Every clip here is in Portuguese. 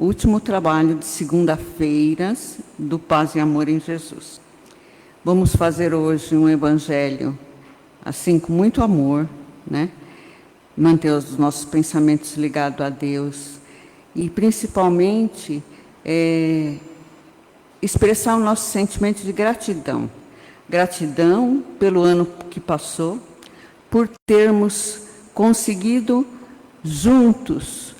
o último trabalho de segunda-feiras do Paz e Amor em Jesus. Vamos fazer hoje um evangelho assim com muito amor, né? Manter os nossos pensamentos ligados a Deus e principalmente expressar o nosso sentimento de gratidão. Gratidão pelo ano que passou, por termos conseguido juntos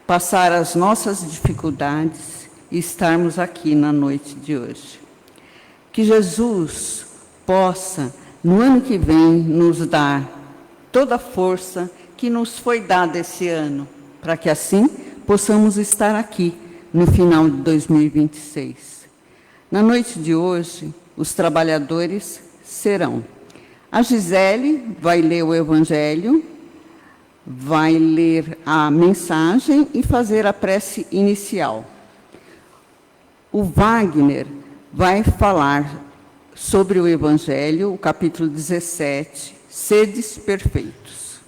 passar as nossas dificuldades e estarmos aqui na noite de hoje. Que Jesus possa, no ano que vem, nos dar toda a força que nos foi dada esse ano, para que assim possamos estar aqui no final de 2026. Na noite de hoje, os trabalhadores serão: a Gisele vai ler o Evangelho, vai ler a mensagem e fazer a prece inicial. O Wagner vai falar sobre o Evangelho, o capítulo 17, Sedes Perfeitos.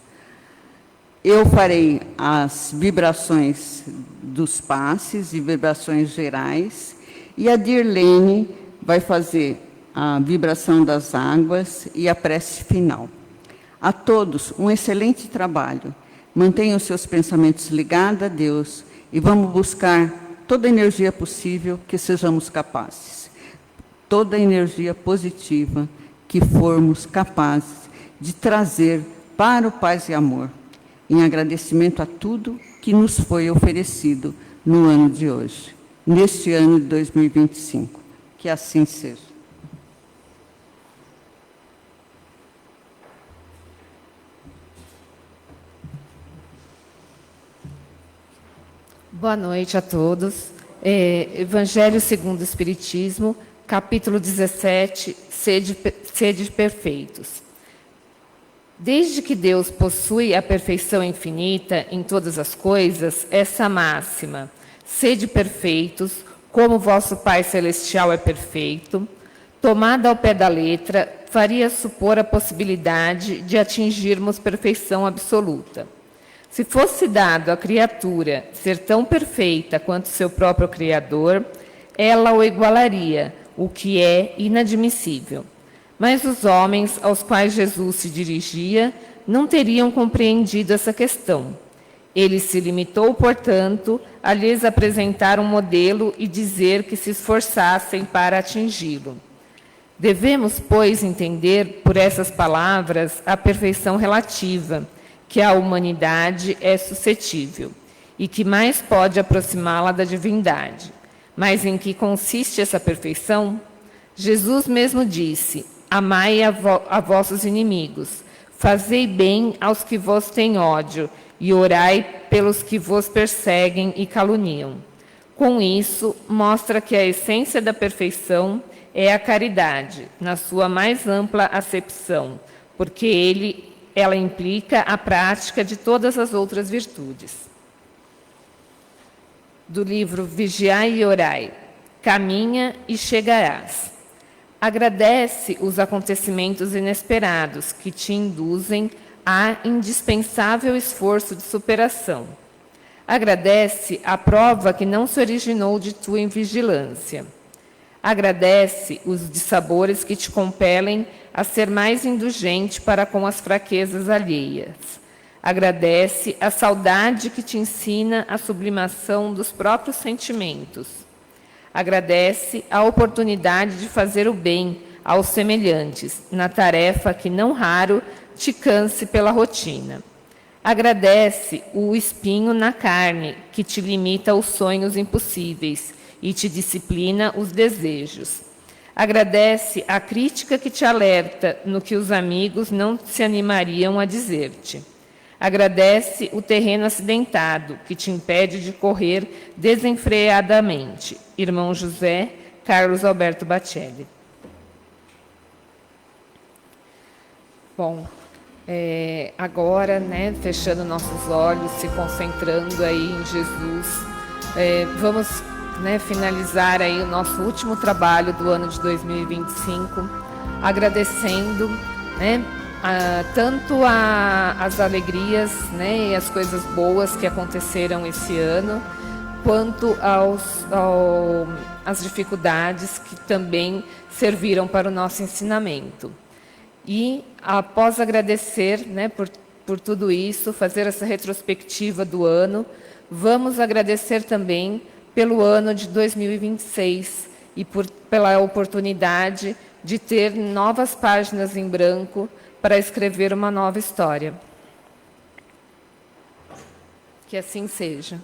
Eu farei as vibrações dos passes e vibrações gerais, e a Dirlene vai fazer a vibração das águas e a prece final. A todos, um excelente trabalho. Mantenham seus pensamentos ligados a Deus e vamos buscar toda a energia possível que sejamos capazes. Toda a energia positiva que formos capazes de trazer para o Paz e Amor, em agradecimento a tudo que nos foi oferecido no ano de hoje, neste ano de 2025. Que assim seja. Boa noite a todos. Evangelho segundo o Espiritismo, capítulo 17, Sede perfeitos. Desde que Deus possui a perfeição infinita em todas as coisas, essa máxima, sede perfeitos, como vosso Pai Celestial é perfeito, tomada ao pé da letra, faria supor a possibilidade de atingirmos perfeição absoluta. Se fosse dado à criatura ser tão perfeita quanto seu próprio Criador, ela o igualaria, o que é inadmissível. Mas os homens aos quais Jesus se dirigia não teriam compreendido essa questão. Ele se limitou, portanto, a lhes apresentar um modelo e dizer que se esforçassem para atingi-lo. Devemos, pois, entender por essas palavras a perfeição relativa, que a humanidade é suscetível e que mais pode aproximá-la da divindade. Mas em que consiste essa perfeição? Jesus mesmo disse: amai a vossos inimigos, fazei bem aos que vos têm ódio e orai pelos que vos perseguem e caluniam. Com isso, mostra que a essência da perfeição é a caridade, na sua mais ampla acepção, porque ela implica a prática de todas as outras virtudes. Do livro Vigiai e Orai, caminha e chegarás. Agradece os acontecimentos inesperados que te induzem a indispensável esforço de superação. Agradece a prova que não se originou de tua invigilância. Agradece os dissabores que te compelem a ser mais indulgente para com as fraquezas alheias. Agradece a saudade que te ensina a sublimação dos próprios sentimentos. Agradece a oportunidade de fazer o bem aos semelhantes, na tarefa que não raro te canse pela rotina. Agradece o espinho na carne, que te limita aos sonhos impossíveis e te disciplina os desejos. Agradece a crítica que te alerta no que os amigos não se animariam a dizer-te. Agradece o terreno acidentado, que te impede de correr desenfreadamente. Irmão José Carlos Alberto Bacelli. Bom, agora, né, fechando nossos olhos, se concentrando aí em Jesus, vamos, né, finalizar aí o nosso último trabalho do ano de 2025, agradecendo, né, tanto as alegrias, né, e as coisas boas que aconteceram esse ano, quanto às dificuldades que também serviram para o nosso ensinamento. E, após agradecer, né, por tudo isso, fazer essa retrospectiva do ano, vamos agradecer também pelo ano de 2026 e pela oportunidade de ter novas páginas em branco para escrever uma nova história. Que assim seja.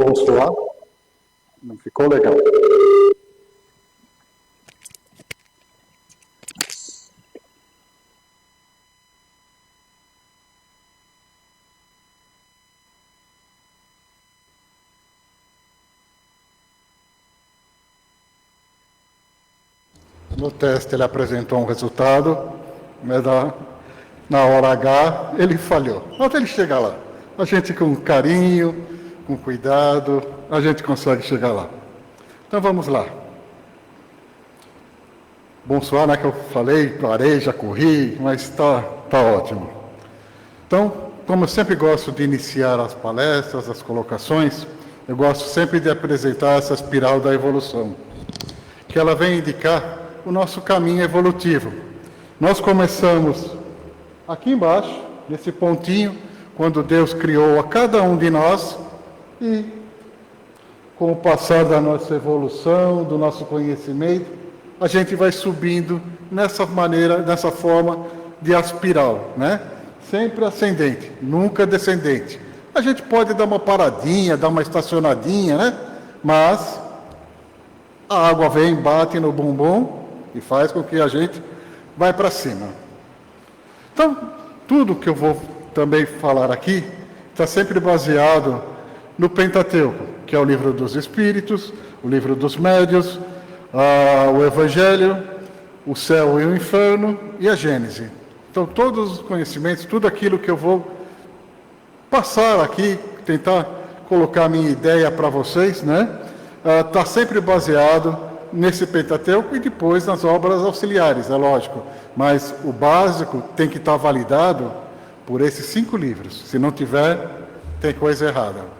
Vamos lá? Não ficou legal. No teste ele apresentou um resultado, mas na hora H ele falhou. Até ele chegar lá. A gente com carinho, com cuidado, a gente consegue chegar lá. Então vamos lá. Bonsoir, né, que eu falei, parei, já corri, mas está ótimo. Então, como eu sempre gosto de iniciar as palestras, as colocações, eu gosto sempre de apresentar essa espiral da evolução, que ela vem indicar o nosso caminho evolutivo. Nós começamos aqui embaixo, nesse pontinho, quando Deus criou a cada um de nós, e com o passar da nossa evolução, do nosso conhecimento, a gente vai subindo nessa maneira, nessa forma de espiral, né? Sempre ascendente, nunca descendente. A gente pode dar uma paradinha, dar uma estacionadinha, né? Mas a água vem, bate no bumbum e faz com que a gente vai para cima. Então, tudo que eu vou também falar aqui está sempre baseado no Pentateuco, que é o livro dos Espíritos, o livro dos Médiuns, o Evangelho, o Céu e o Inferno e a Gênese. Então, todos os conhecimentos, tudo aquilo que eu vou passar aqui, tentar colocar a minha ideia para vocês, né? Está sempre baseado nesse Pentateuco e depois nas obras auxiliares, é lógico. Mas o básico tem que estar validado por esses 5 livros. Se não tiver, tem coisa errada.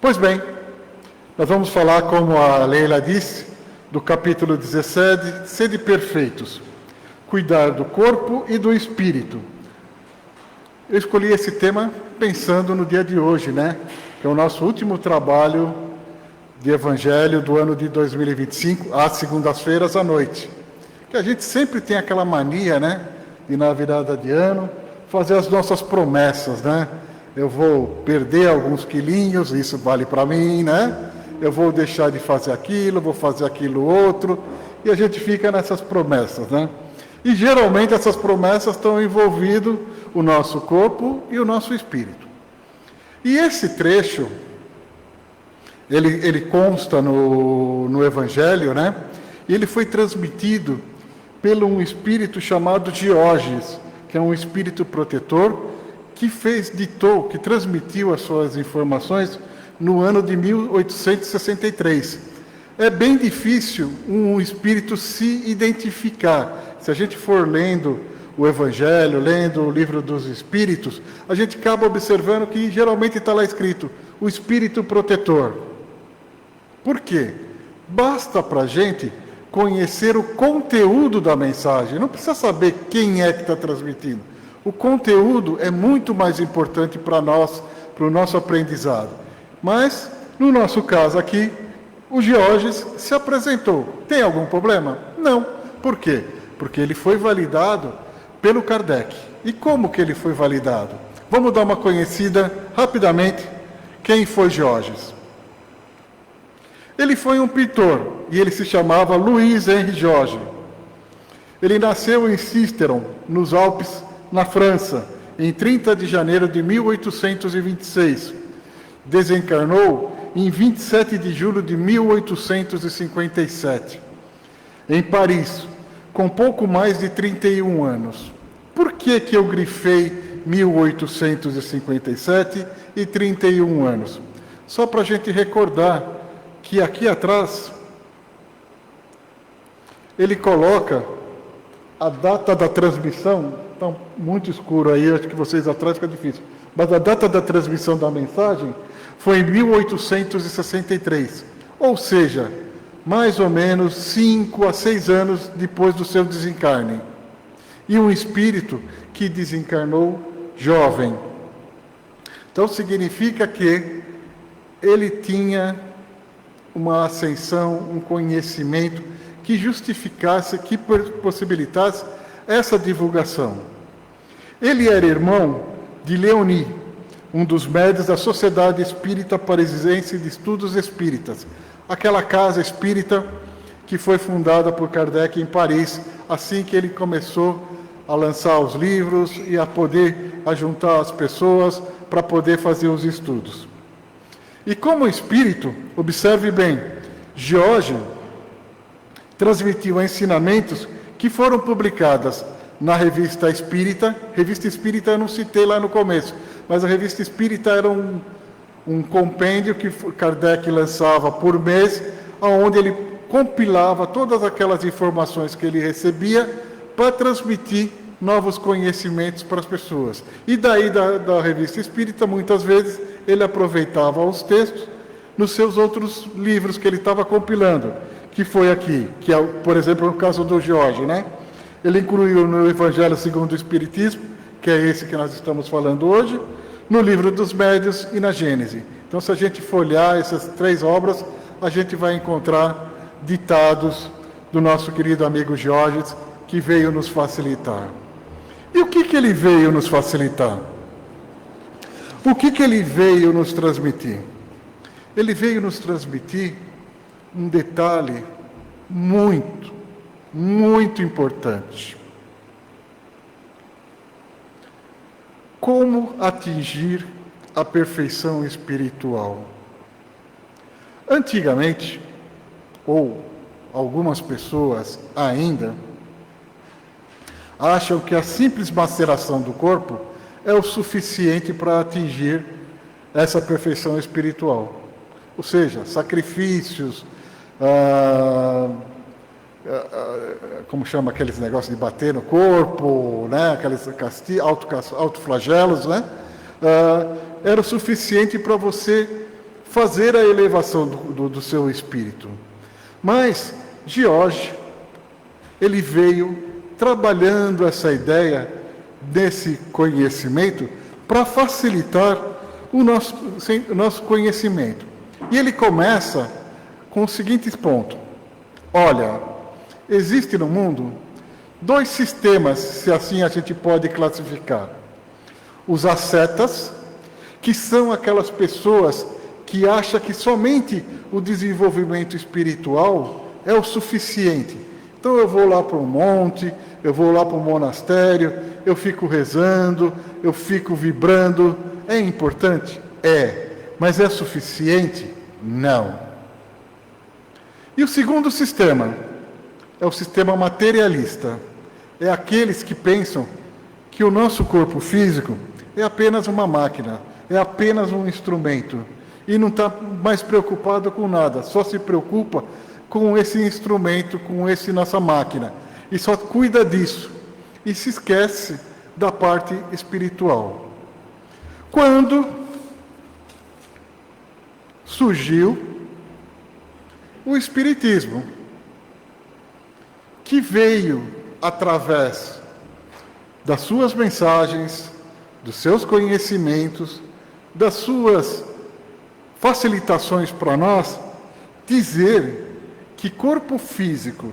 Pois bem, nós vamos falar, como a Leila disse, do capítulo 17, Sede perfeitos, cuidar do corpo e do espírito. Eu escolhi esse tema pensando no dia de hoje, né? Que é o nosso último trabalho de Evangelho do ano de 2025, às segundas-feiras à noite. Que a gente sempre tem aquela mania, né? De na virada de ano, fazer as nossas promessas, né? Eu vou perder alguns quilinhos, isso vale para mim, né? Eu vou deixar de fazer aquilo, vou fazer aquilo outro, e a gente fica nessas promessas, né? E geralmente essas promessas estão envolvidas o nosso corpo e o nosso espírito. E esse trecho, ele consta no Evangelho, né? E ele foi transmitido pelo um espírito chamado Diógenes, que é um espírito protetor, que transmitiu as suas informações no ano de 1863. É bem difícil um espírito se identificar. Se a gente for lendo o Evangelho, lendo o livro dos Espíritos, a gente acaba observando que geralmente está lá escrito o espírito protetor. Por quê? Basta para a gente conhecer o conteúdo da mensagem, não precisa saber quem é que está transmitindo. O conteúdo é muito mais importante para nós, para o nosso aprendizado. Mas, no nosso caso aqui, o Diógenes se apresentou. Tem algum problema? Não. Por quê? Porque ele foi validado pelo Kardec. E como que ele foi validado? Vamos dar uma conhecida rapidamente. Quem foi Diógenes? Ele foi um pintor e ele se chamava Louis Henri Georges. Ele nasceu em Sisteron, nos Alpes, na França, em 30 de janeiro de 1826. Desencarnou em 27 de julho de 1857. Em Paris, com pouco mais de 31 anos. Por que eu grifei 1857 e 31 anos? Só para a gente recordar que aqui atrás ele coloca a data da transmissão. Está muito escuro aí, acho que vocês atrás fica difícil. Mas a data da transmissão da mensagem foi em 1863. Ou seja, mais ou menos 5 a 6 anos depois do seu desencarne. E um espírito que desencarnou jovem. Então significa que ele tinha uma ascensão, um conhecimento que justificasse, que possibilitasse essa divulgação. Ele era irmão de Leoni, um dos médios da Sociedade Espírita Parisiense de Estudos Espíritas, aquela casa espírita que foi fundada por Kardec em Paris, assim que ele começou a lançar os livros e a poder ajuntar as pessoas para poder fazer os estudos. E como espírito, observe bem, George transmitiu ensinamentos que foram publicados na Revista Espírita. Revista Espírita eu não citei lá no começo, mas a Revista Espírita era um compêndio que Kardec lançava por mês, onde ele compilava todas aquelas informações que ele recebia para transmitir novos conhecimentos para as pessoas. E daí da Revista Espírita, muitas vezes, ele aproveitava os textos nos seus outros livros que ele estava compilando, que foi aqui, que é, por exemplo, o caso do Jorge, né? Ele incluiu no Evangelho segundo o Espiritismo, que é esse que nós estamos falando hoje, no Livro dos Médiuns e na Gênese. Então, se a gente folhear essas 3 obras, a gente vai encontrar ditados do nosso querido amigo Jorge, que veio nos facilitar. E o que ele veio nos facilitar? O que ele veio nos transmitir? Ele veio nos transmitir um detalhe muito, muito importante. Como atingir a perfeição espiritual? Antigamente, ou algumas pessoas ainda, acham que a simples maceração do corpo é o suficiente para atingir essa perfeição espiritual. Ou seja, sacrifícios, como chama aqueles negócios de bater no corpo, né? Aqueles autoflagelos, né? Era o suficiente para você fazer a elevação do seu espírito. Mas George, ele veio trabalhando essa ideia desse conhecimento para facilitar o nosso conhecimento. E ele começa com os seguintes pontos. Olha, existe no mundo 2 sistemas, se assim a gente pode classificar. Os ascetas, que são aquelas pessoas que acham que somente o desenvolvimento espiritual é o suficiente. Então eu vou lá para um monte, eu vou lá para um monastério, eu fico rezando, eu fico vibrando. É importante? É. Mas é suficiente? Não. E o segundo sistema é o sistema materialista. É aqueles que pensam que o nosso corpo físico é apenas uma máquina, é apenas um instrumento. E não está mais preocupado com nada, só se preocupa com esse instrumento, com nossa máquina. E só cuida disso. E se esquece da parte espiritual. Quando surgiu o Espiritismo, que veio através das suas mensagens, dos seus conhecimentos, das suas facilitações para nós, dizer que corpo físico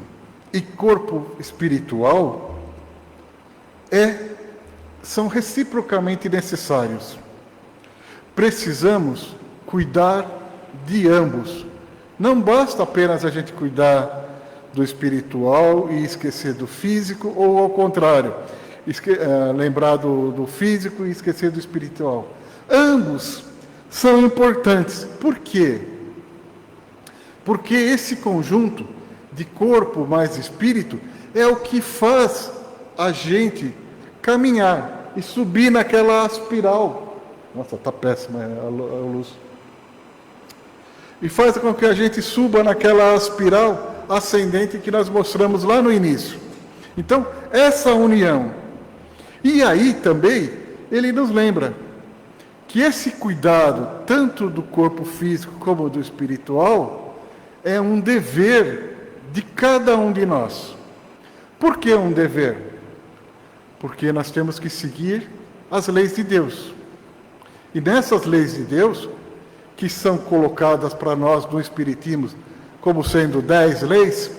e corpo espiritual são reciprocamente necessários. Precisamos cuidar de ambos. Não basta apenas a gente cuidar do espiritual e esquecer do físico, ou ao contrário, lembrar do físico e esquecer do espiritual. Ambos são importantes. Por quê? Porque esse conjunto de corpo mais espírito é o que faz a gente caminhar e subir naquela espiral. Nossa, está péssima a luz. E faz com que a gente suba naquela espiral ascendente que nós mostramos lá no início. Então, essa união. E aí também, ele nos lembra que esse cuidado, tanto do corpo físico como do espiritual, é um dever de cada um de nós. Por que um dever? Porque nós temos que seguir as leis de Deus. E nessas leis de Deus, que são colocadas para nós no Espiritismo como sendo 10 leis,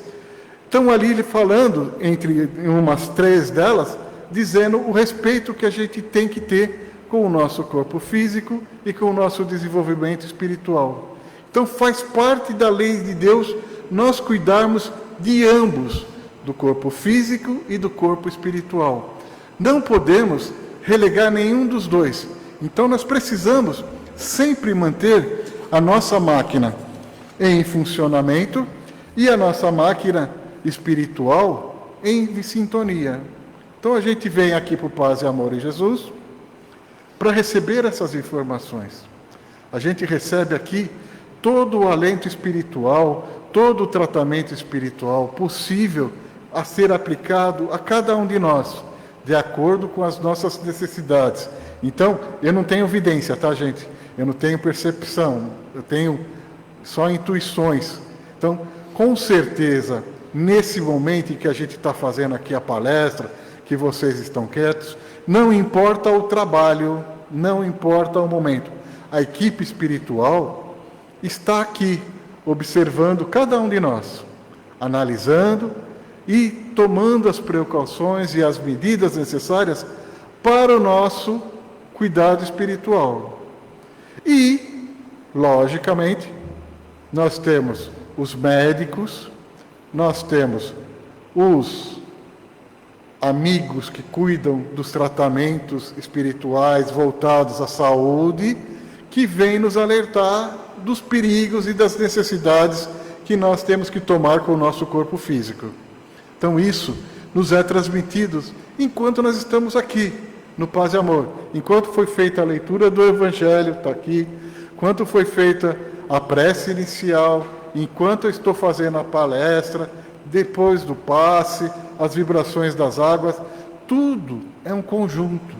estão ali falando, entre umas 3 delas, dizendo o respeito que a gente tem que ter com o nosso corpo físico e com o nosso desenvolvimento espiritual. Então faz parte da lei de Deus nós cuidarmos de ambos, do corpo físico e do corpo espiritual. Não podemos relegar nenhum dos dois. Então nós precisamos sempre manter a nossa máquina em funcionamento e a nossa máquina espiritual em sintonia. Então a gente vem aqui para o Paz e Amor em Jesus para receber essas informações. A gente recebe aqui todo o alento espiritual, todo o tratamento espiritual possível a ser aplicado a cada um de nós, de acordo com as nossas necessidades. Então, eu não tenho evidência, tá, gente? Eu não tenho percepção, eu tenho só intuições. Então, com certeza, nesse momento em que a gente está fazendo aqui a palestra, que vocês estão quietos, não importa o trabalho, não importa o momento. A equipe espiritual está aqui, observando cada um de nós, analisando e tomando as precauções e as medidas necessárias para o nosso cuidado espiritual. E, logicamente, nós temos os médicos, nós temos os amigos que cuidam dos tratamentos espirituais voltados à saúde, que vêm nos alertar dos perigos e das necessidades que nós temos que tomar com o nosso corpo físico. Então isso nos é transmitido enquanto nós estamos aqui, no Paz e Amor. Enquanto foi feita a leitura do Evangelho, está aqui, enquanto foi feita a prece inicial, enquanto eu estou fazendo a palestra, depois do passe, as vibrações das águas, tudo é um conjunto.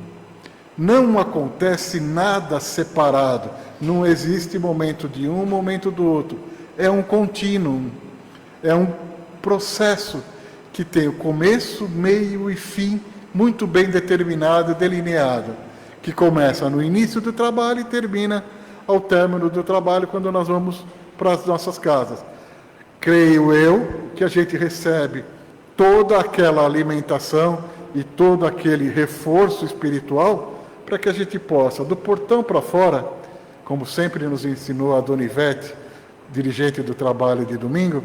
Não acontece nada separado. Não existe momento de um, momento do outro. É um contínuo. É um processo que tem o começo, meio e fim muito bem determinado e delineado. Que começa no início do trabalho e termina ao término do trabalho, quando nós vamos para as nossas casas. Creio eu que a gente recebe toda aquela alimentação e todo aquele reforço espiritual para que a gente possa, do portão para fora, como sempre nos ensinou a Dona Ivete, dirigente do trabalho de domingo,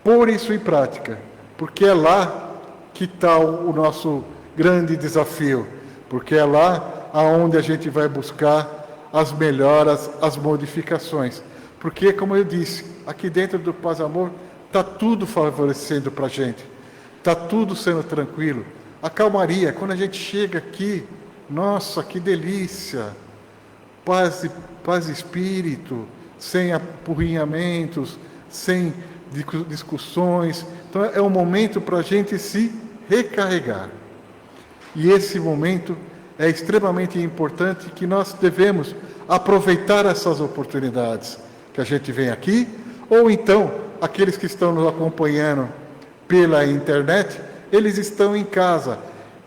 pôr isso em prática, porque é lá que está o nosso grande desafio, porque é lá aonde a gente vai buscar as melhoras, as modificações. Porque, como eu disse, aqui dentro do Paz e Amor, está tudo favorecendo para a gente, está tudo sendo tranquilo. A calmaria, quando a gente chega aqui, nossa, que delícia! Paz e espírito, sem apurrinhamentos, sem discussões. Então, é um momento para a gente se recarregar. E esse momento é extremamente importante, que nós devemos aproveitar essas oportunidades que a gente vem aqui, ou então, aqueles que estão nos acompanhando pela internet, eles estão em casa,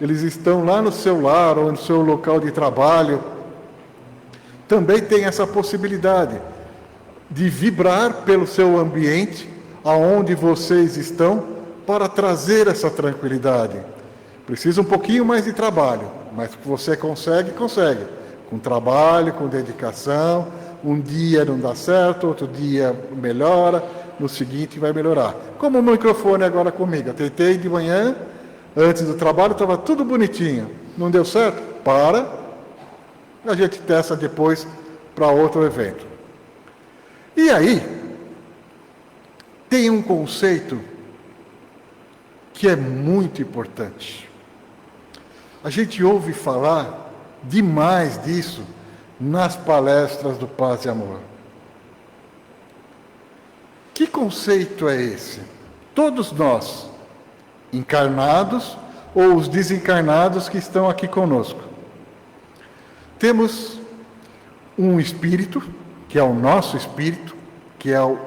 eles estão lá no seu lar ou no seu local de trabalho. Também tem essa possibilidade de vibrar pelo seu ambiente, aonde vocês estão, para trazer essa tranquilidade. Precisa um pouquinho mais de trabalho, mas você consegue. Com trabalho, com dedicação. Um dia não dá certo, outro dia melhora, no seguinte vai melhorar. Como o microfone agora comigo. Eu tentei de manhã, antes do trabalho, estava tudo bonitinho. Não deu certo? Para. A gente testa depois para outro evento. E aí, tem um conceito que é muito importante. A gente ouve falar demais disso nas palestras do Paz e Amor. Que conceito é esse? Todos nós, encarnados ou os desencarnados que estão aqui conosco, temos um espírito, que é o nosso espírito, que é o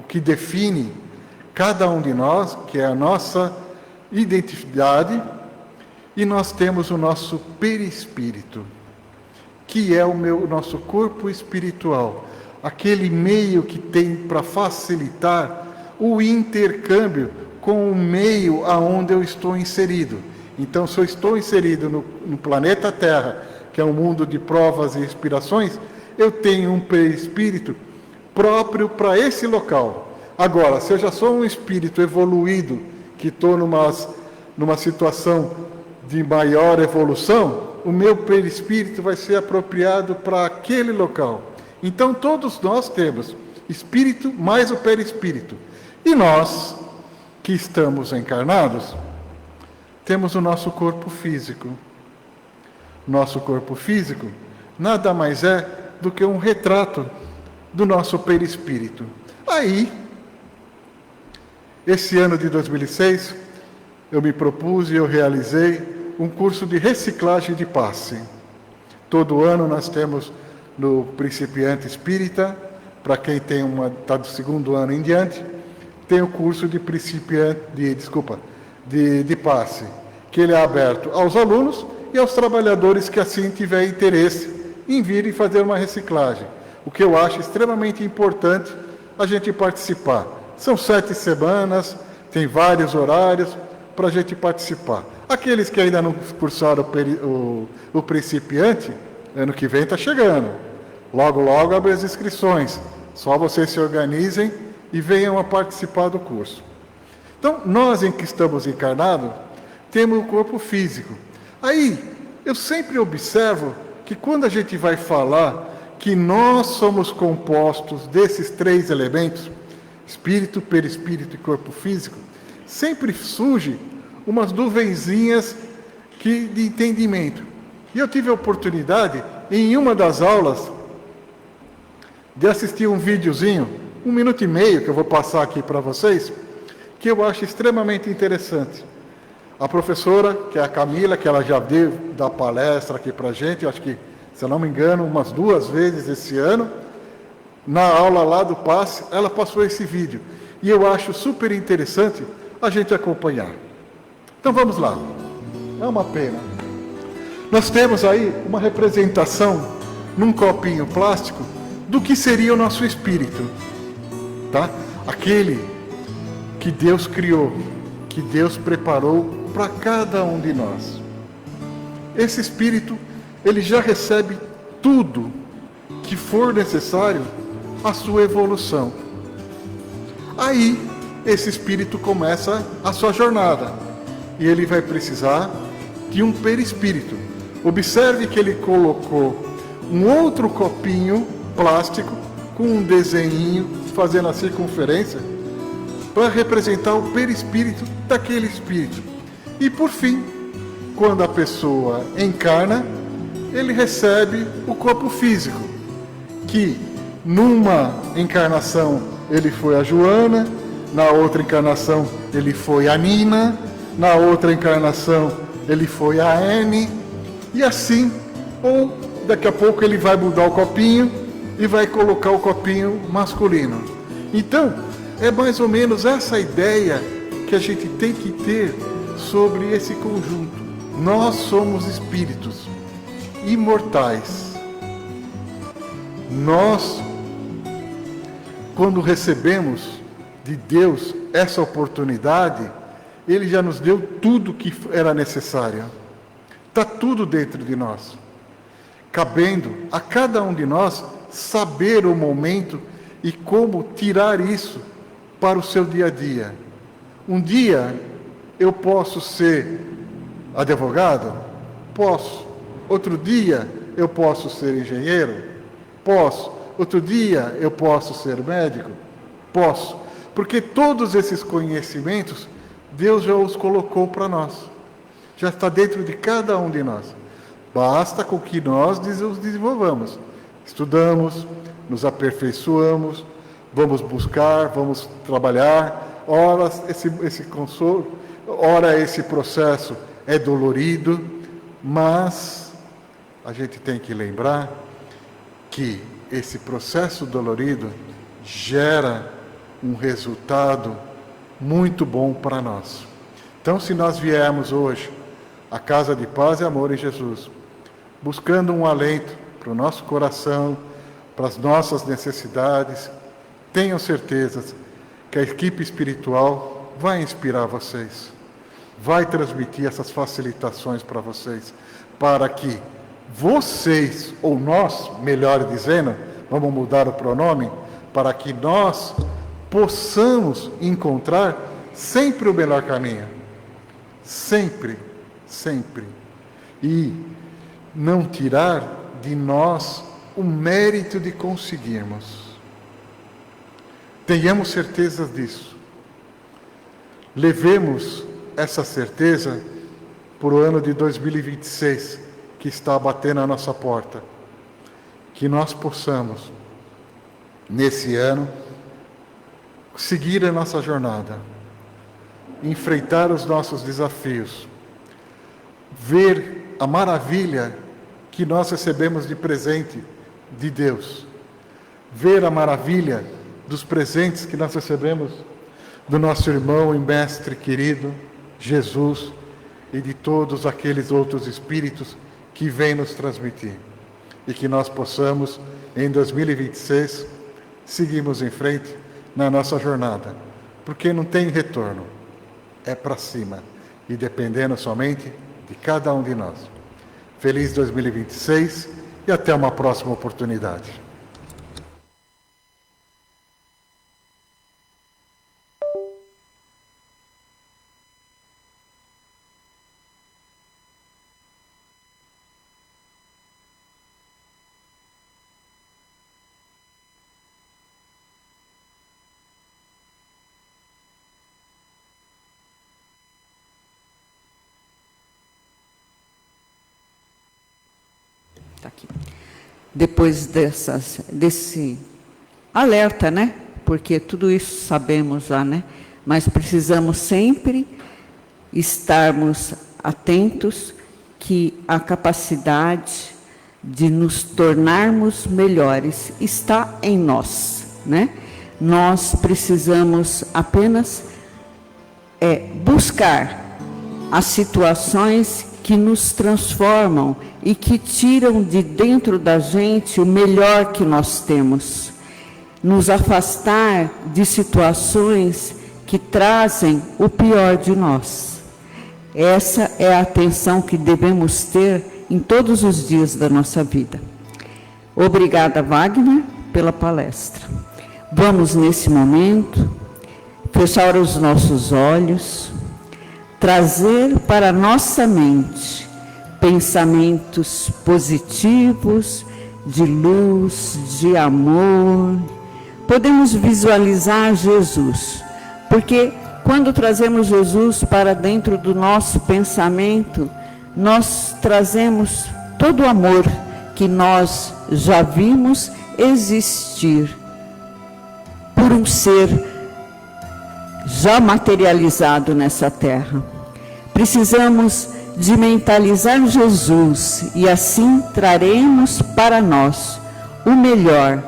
que define cada um de nós, que é a nossa identidade, e nós temos o nosso perispírito, que é o nosso corpo espiritual, aquele meio que tem para facilitar o intercâmbio com o meio aonde eu estou inserido. Então, se eu estou inserido no planeta Terra, que é um mundo de provas e inspirações, eu tenho um perispírito próprio para esse local. Agora, se eu já sou um espírito evoluído, que estou numa situação de maior evolução, o meu perispírito vai ser apropriado para aquele local. Então, todos nós temos espírito mais o perispírito. E nós, que estamos encarnados, temos o nosso corpo físico. Nosso corpo físico nada mais é do que um retrato do nosso perispírito. Aí, esse ano de 2006, eu me propus e eu realizei um curso de reciclagem de passe. Todo ano nós temos no principiante espírita, para quem está do segundo ano em diante, tem o curso de principiante, de passe, que ele é aberto aos alunos e aos trabalhadores que assim tiverem interesse em vir e fazer uma reciclagem. O que eu acho extremamente importante a gente participar. São 7 semanas, tem vários horários para a gente participar. Aqueles que ainda não cursaram o principiante, ano que vem está chegando. Logo, logo abre as inscrições. Só vocês se organizem e venham a participar do curso. Então, nós em que estamos encarnados, temos o corpo físico. Aí, eu sempre observo que quando a gente vai falar que nós somos compostos desses 3 elementos, espírito, perispírito e corpo físico, sempre surge umas nuvenzinhas de entendimento. E eu tive a oportunidade, em uma das aulas, de assistir um videozinho, 1 minuto e meio, que eu vou passar aqui para vocês, que eu acho extremamente interessante. A professora, que é a Camila, que ela já deu da palestra aqui para a gente, eu acho que, se eu não me engano, umas 2 vezes esse ano, na aula lá do passe, ela passou esse vídeo. E eu acho super interessante a gente acompanhar. Então vamos lá. É uma pena. Nós temos aí uma representação num copinho plástico do que seria o nosso espírito, tá? Aquele que Deus criou, que Deus preparou para cada um de nós. Esse espírito, ele já recebe tudo que for necessário à sua evolução. Aí, esse espírito começa a sua jornada e ele vai precisar de um perispírito. Observe que ele colocou um outro copinho plástico com um desenhinho fazendo a circunferência para representar o perispírito daquele espírito. E por fim, quando a pessoa encarna, ele recebe o corpo físico, que numa encarnação ele foi a Joana, na outra encarnação ele foi a Nina, na outra encarnação ele foi a Anne, e assim, ou daqui a pouco ele vai mudar o copinho e vai colocar o copinho masculino. Então, é mais ou menos essa ideia que a gente tem que ter sobre esse conjunto. Nós somos espíritos imortais. Nós, quando recebemos de Deus essa oportunidade, Ele já nos deu tudo que era necessário. Está tudo dentro de nós. Cabendo a cada um de nós saber o momento e como tirar isso para o seu dia a dia. Um dia eu posso ser advogado? Posso. Outro dia eu posso ser engenheiro? Posso. Outro dia eu posso ser médico? Posso. Porque todos esses conhecimentos Deus já os colocou para nós. Já está dentro de cada um de nós. Basta com que nós os desenvolvamos. Estudamos, nos aperfeiçoamos, vamos buscar, vamos trabalhar. Ora, esse consolo, ora, esse processo é dolorido, mas a gente tem que lembrar que esse processo dolorido gera um resultado muito bom para nós. Então, se nós viermos hoje à Casa de Paz e Amor em Jesus, buscando um alento para o nosso coração, para as nossas necessidades, tenham certeza que a equipe espiritual vai inspirar vocês, vai transmitir essas facilitações para vocês, para que vocês, ou nós, melhor dizendo, vamos mudar o pronome, para que nós possamos encontrar sempre o melhor caminho. Sempre, sempre. E não tirar de nós o mérito de conseguirmos. Tenhamos certeza disso. Levemos essa certeza para o ano de 2026, que está batendo a nossa porta. Que nós possamos, nesse ano, seguir a nossa jornada, enfrentar os nossos desafios, ver a maravilha que nós recebemos de presente de Deus, ver a maravilha dos presentes que nós recebemos do nosso irmão e mestre querido, Jesus, e de todos aqueles outros espíritos que vêm nos transmitir. E que nós possamos, em 2026, seguirmos em frente na nossa jornada, porque não tem retorno, é para cima, e dependendo somente de cada um de nós. Feliz 2026 e até uma próxima oportunidade. Tá aqui. Depois desse alerta, né? Porque tudo isso sabemos já, né? Mas precisamos sempre estarmos atentos que a capacidade de nos tornarmos melhores está em nós, né? Nós precisamos apenas buscar as situações que nos transformam e que tiram de dentro da gente o melhor que nós temos. Nos afastar de situações que trazem o pior de nós. Essa é a atenção que devemos ter em todos os dias da nossa vida. Obrigada, Wagner, pela palestra. Vamos, nesse momento, fechar os nossos olhos, trazer para a nossa mente pensamentos positivos, de luz, de amor. Podemos visualizar Jesus, porque quando trazemos Jesus para dentro do nosso pensamento, nós trazemos todo o amor que nós já vimos existir por um ser já materializado nessa terra. Precisamos de mentalizar Jesus e assim traremos para nós o melhor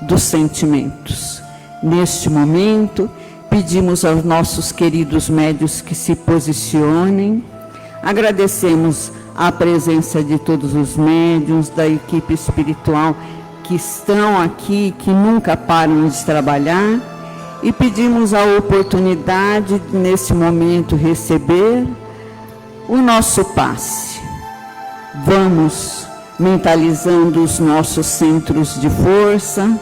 dos sentimentos. Neste momento, pedimos aos nossos queridos médiuns que se posicionem. Agradecemos a presença de todos os médiuns, da equipe espiritual que estão aqui, que nunca param de trabalhar, e pedimos a oportunidade, nesse momento, receber o nosso passe. Vamos mentalizando os nossos centros de força,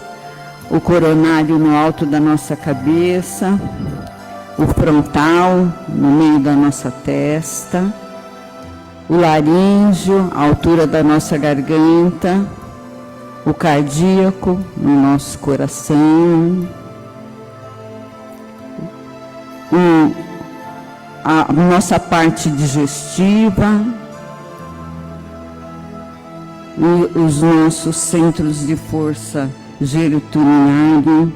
o coronário no alto da nossa cabeça, o frontal no meio da nossa testa, o laríngeo à altura da nossa garganta, o cardíaco no nosso coração, a nossa parte digestiva, os nossos centros de força geniturinário,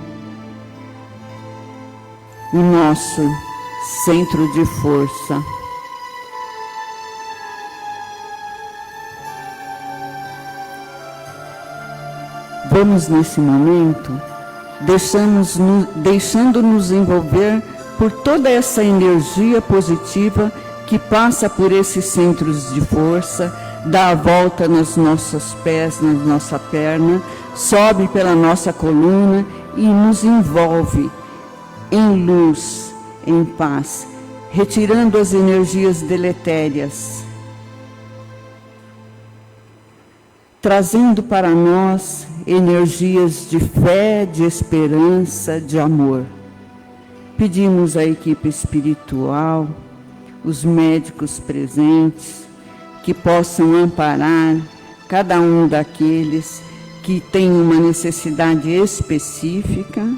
o nosso centro de força. Vamos nesse momento, deixando-nos envolver por toda essa energia positiva que passa por esses centros de força, dá a volta nos nossos pés, na nossa perna, sobe pela nossa coluna e nos envolve em luz, em paz, retirando as energias deletérias, trazendo para nós energias de fé, de esperança, de amor. Pedimos à equipe espiritual, os médicos presentes, que possam amparar cada um daqueles que tem uma necessidade específica.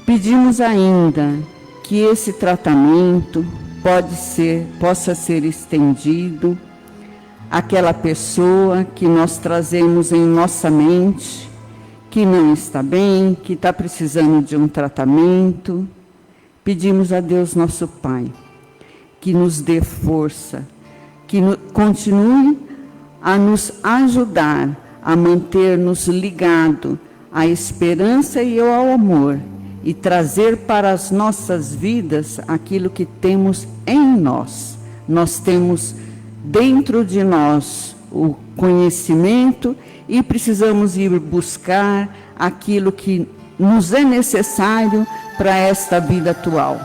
Pedimos ainda que esse tratamento possa ser estendido àquela pessoa que nós trazemos em nossa mente, que não está bem, que está precisando de um tratamento. Pedimos a Deus, nosso Pai, que nos dê força, que continue a nos ajudar a manter-nos ligados à esperança e ao amor, e trazer para as nossas vidas aquilo que temos em nós. Nós temos dentro de nós o conhecimento e precisamos ir buscar aquilo que nos é necessário para esta vida atual.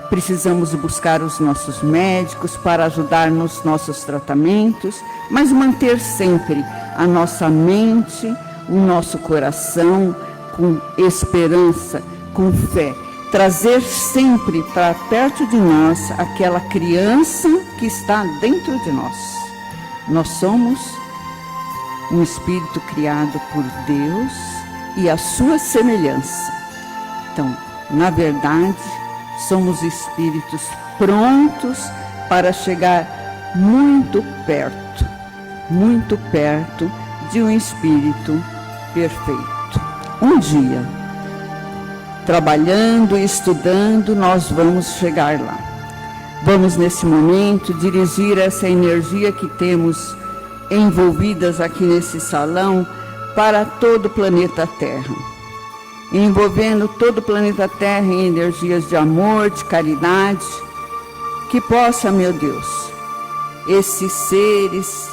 Precisamos buscar os nossos médicos para ajudar nos nossos tratamentos, mas manter sempre a nossa mente, o nosso coração com esperança, com fé. Trazer sempre para perto de nós aquela criança que está dentro de nós. Nós somos um espírito criado por Deus e a sua semelhança. Então, na verdade, somos espíritos prontos para chegar muito perto de um espírito perfeito. Um dia, trabalhando e estudando, nós vamos chegar lá. Vamos, nesse momento, dirigir essa energia que temos envolvidas aqui nesse salão para todo o planeta Terra, envolvendo todo o planeta Terra em energias de amor, de caridade, que possa, meu Deus, esses seres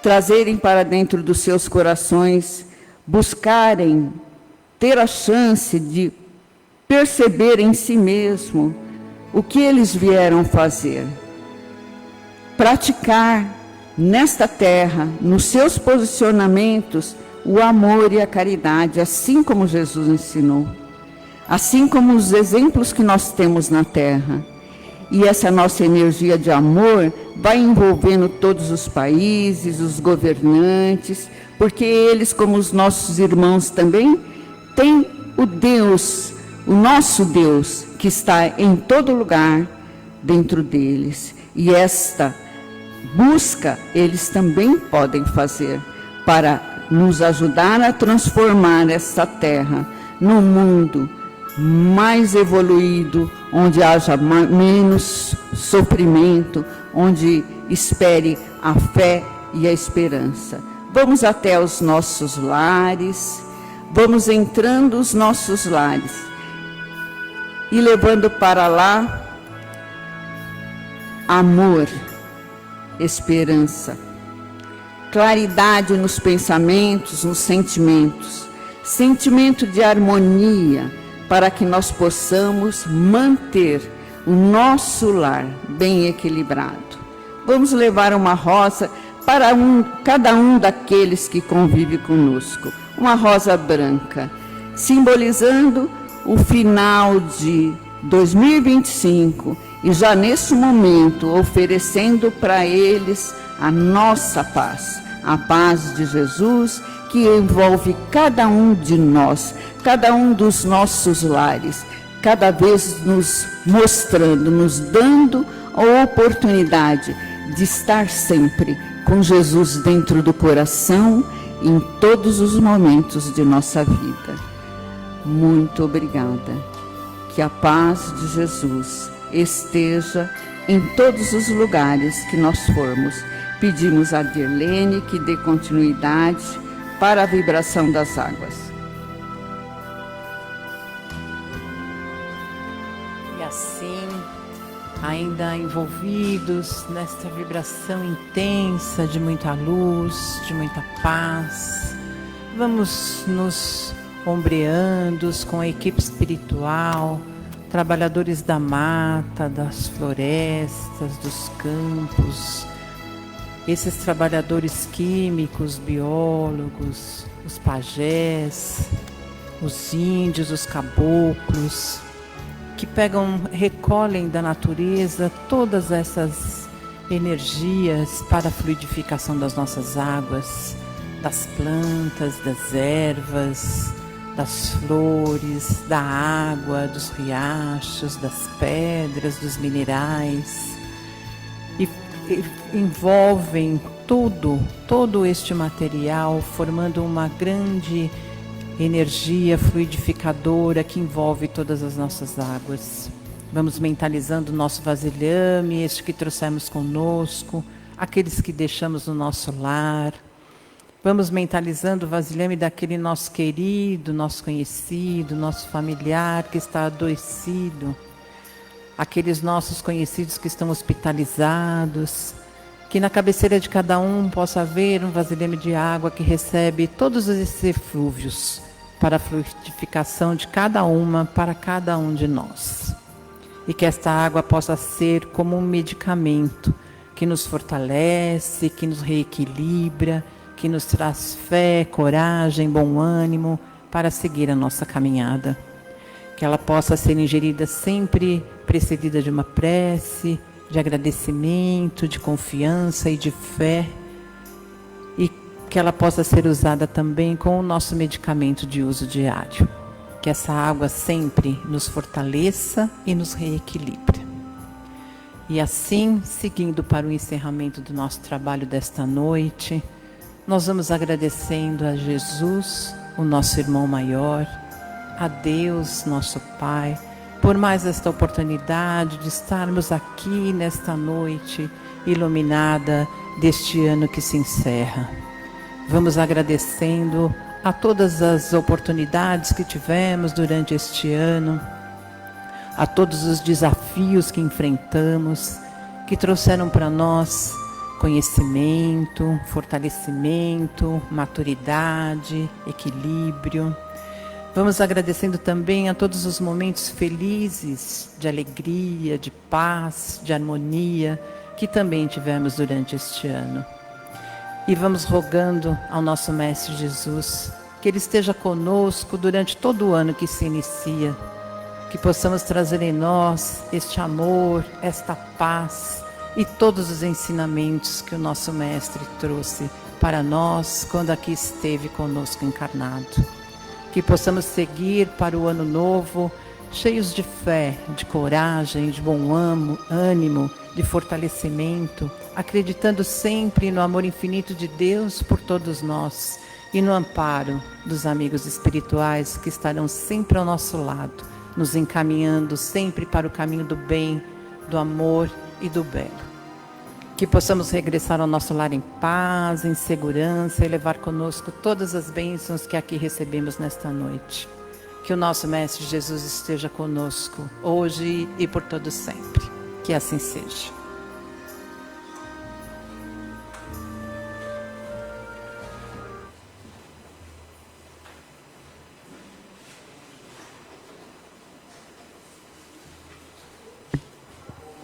trazerem para dentro dos seus corações, buscarem ter a chance de perceber em si mesmo o que eles vieram fazer, praticar nesta terra, nos seus posicionamentos, o amor e a caridade, assim como Jesus ensinou, assim como os exemplos que nós temos na terra. E essa nossa energia de amor vai envolvendo todos os países, os governantes, porque eles, como os nossos irmãos também, têm o Deus, o nosso Deus, que está em todo lugar dentro deles. E esta busca eles também podem fazer para nos ajudar a transformar essa terra num mundo mais evoluído, onde haja menos sofrimento, onde espere a fé e a esperança. Vamos até os nossos lares, vamos entrando os nossos lares e levando para lá amor, esperança, claridade nos pensamentos, nos sentimentos, sentimento de harmonia, para que nós possamos manter o nosso lar bem equilibrado. Vamos levar uma rosa para cada um daqueles que convive conosco, uma rosa branca, simbolizando o final de 2025 e já nesse momento oferecendo para eles a nossa paz, a paz de Jesus, que envolve cada um de nós, cada um dos nossos lares, cada vez nos mostrando, nos dando a oportunidade de estar sempre com Jesus dentro do coração, em todos os momentos de nossa vida. Muito obrigada. Que a paz de Jesus esteja em todos os lugares que nós formos. Pedimos a Dirlene que dê continuidade para a vibração das águas. E assim, ainda envolvidos nesta vibração intensa de muita luz, de muita paz, vamos nos ombreando com a equipe espiritual, trabalhadores da mata, das florestas, dos campos, esses trabalhadores químicos, biólogos, os pajés, os índios, os caboclos, que recolhem da natureza todas essas energias para a fluidificação das nossas águas, das plantas, das ervas, das flores, da água, dos riachos, das pedras, dos minerais, e envolvem todo este material, formando uma grande energia fluidificadora que envolve todas as nossas águas. Vamos mentalizando o nosso vasilhame, este que trouxemos conosco, aqueles que deixamos no nosso lar. Vamos mentalizando o vasilhame daquele nosso querido, nosso conhecido, nosso familiar que está adoecido, aqueles nossos conhecidos que estão hospitalizados, que na cabeceira de cada um possa haver um vasilhame de água que recebe todos esses eflúvios para a fluidificação de cada uma, para cada um de nós. E que esta água possa ser como um medicamento que nos fortalece, que nos reequilibra, que nos traz fé, coragem, bom ânimo para seguir a nossa caminhada. Que ela possa ser ingerida sempre precedida de uma prece, de agradecimento, de confiança e de fé. E que ela possa ser usada também com o nosso medicamento de uso diário. Que essa água sempre nos fortaleça e nos reequilibre. E assim, seguindo para o encerramento do nosso trabalho desta noite, nós vamos agradecendo a Jesus, o nosso irmão maior, a Deus, nosso Pai, por mais esta oportunidade de estarmos aqui nesta noite iluminada deste ano que se encerra. Vamos agradecendo a todas as oportunidades que tivemos durante este ano, a todos os desafios que enfrentamos, que trouxeram para nós conhecimento, fortalecimento, maturidade, equilíbrio. Vamos agradecendo também a todos os momentos felizes, de alegria, de paz, de harmonia, que também tivemos durante este ano. E vamos rogando ao nosso Mestre Jesus, que Ele esteja conosco durante todo o ano que se inicia, que possamos trazer em nós este amor, esta paz, e todos os ensinamentos que o nosso Mestre trouxe para nós quando aqui esteve conosco encarnado. Que possamos seguir para o ano novo cheios de fé, de coragem, de bom ânimo, de fortalecimento, acreditando sempre no amor infinito de Deus por todos nós e no amparo dos amigos espirituais que estarão sempre ao nosso lado, nos encaminhando sempre para o caminho do bem, do amor e do belo. Que possamos regressar ao nosso lar em paz, em segurança e levar conosco todas as bênçãos que aqui recebemos nesta noite. Que o nosso Mestre Jesus esteja conosco, hoje e por todo sempre. Que assim seja.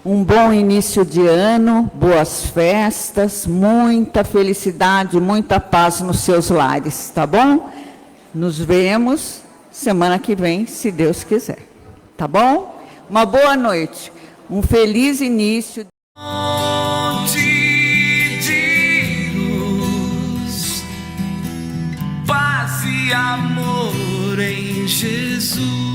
Um bom início de ano, boas festas, muita felicidade, muita paz nos seus lares, tá bom? Nos vemos semana que vem, se Deus quiser, tá bom? Uma boa noite, um feliz início. De luz, paz e amor em Jesus.